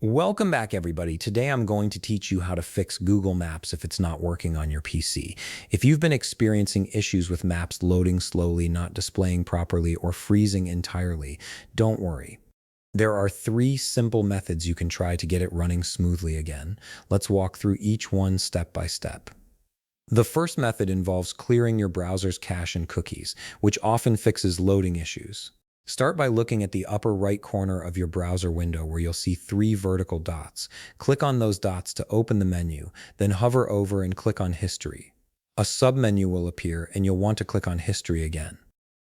Welcome back, everybody. Today I'm going to teach you how to fix Google Maps if it's not working on your PC. If you've been experiencing issues with maps loading slowly, not displaying properly, or freezing entirely, don't worry. There are three simple methods you can try to get it running smoothly again. Let's walk through each one step by step. The first method involves clearing your browser's cache and cookies, which often fixes loading issues. Start by looking at the upper right corner of your browser window where you'll see three vertical dots. Click on those dots to open the menu, then hover over and click on History. A submenu will appear and you'll want to click on History again.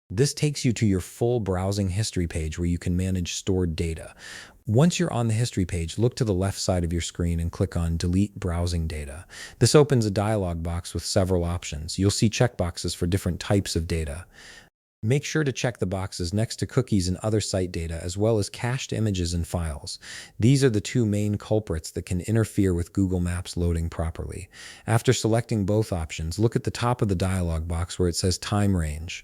This takes you to your full browsing history page where you can manage stored data. Once you're on the history page, look to the left side of your screen and click on Delete Browsing Data. This opens a dialog box with several options. You'll see checkboxes for different types of data. Make sure to check the boxes next to cookies and other site data, as well as cached images and files. These are the two main culprits that can interfere with Google Maps loading properly. After selecting both options, look at the top of the dialog box where it says Time Range.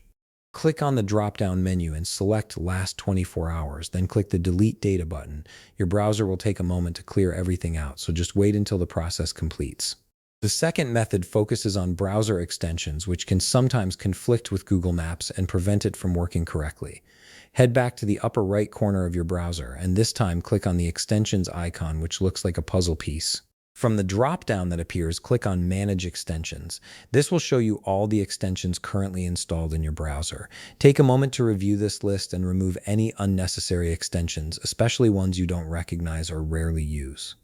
Click on the drop-down menu and select Last 24 hours, then click the Delete Data button. Your browser will take a moment to clear everything out, so just wait until the process completes. The second method focuses on browser extensions, which can sometimes conflict with Google Maps and prevent it from working correctly. Head back to the upper right corner of your browser, and this time click on the extensions icon, which looks like a puzzle piece. From the drop-down that appears, click on Manage Extensions. This will show you all the extensions currently installed in your browser. Take a moment to review this list and remove any unnecessary extensions, especially ones you don't recognize or rarely use.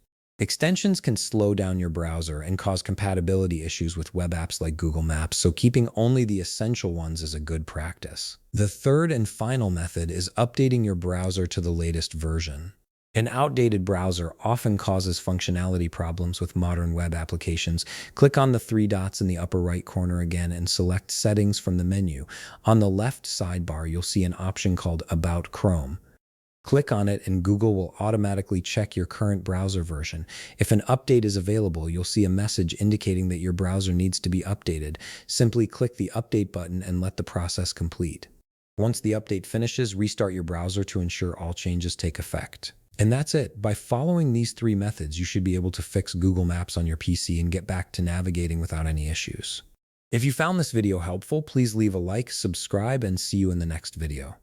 Extensions can slow down your browser and cause compatibility issues with web apps like Google Maps, so keeping only the essential ones is a good practice. The third and final method is updating your browser to the latest version. An outdated browser often causes functionality problems with modern web applications. Click on the three dots in the upper right corner again and select Settings from the menu. On the left sidebar, you'll see an option called About Chrome. Click on it and Google will automatically check your current browser version. If an update is available, you'll see a message indicating that your browser needs to be updated. Simply click the Update button and let the process complete. Once the update finishes, restart your browser to ensure all changes take effect. And that's it. By following these three methods, you should be able to fix Google Maps on your PC and get back to navigating without any issues. If you found this video helpful, please leave a like, subscribe, and see you in the next video.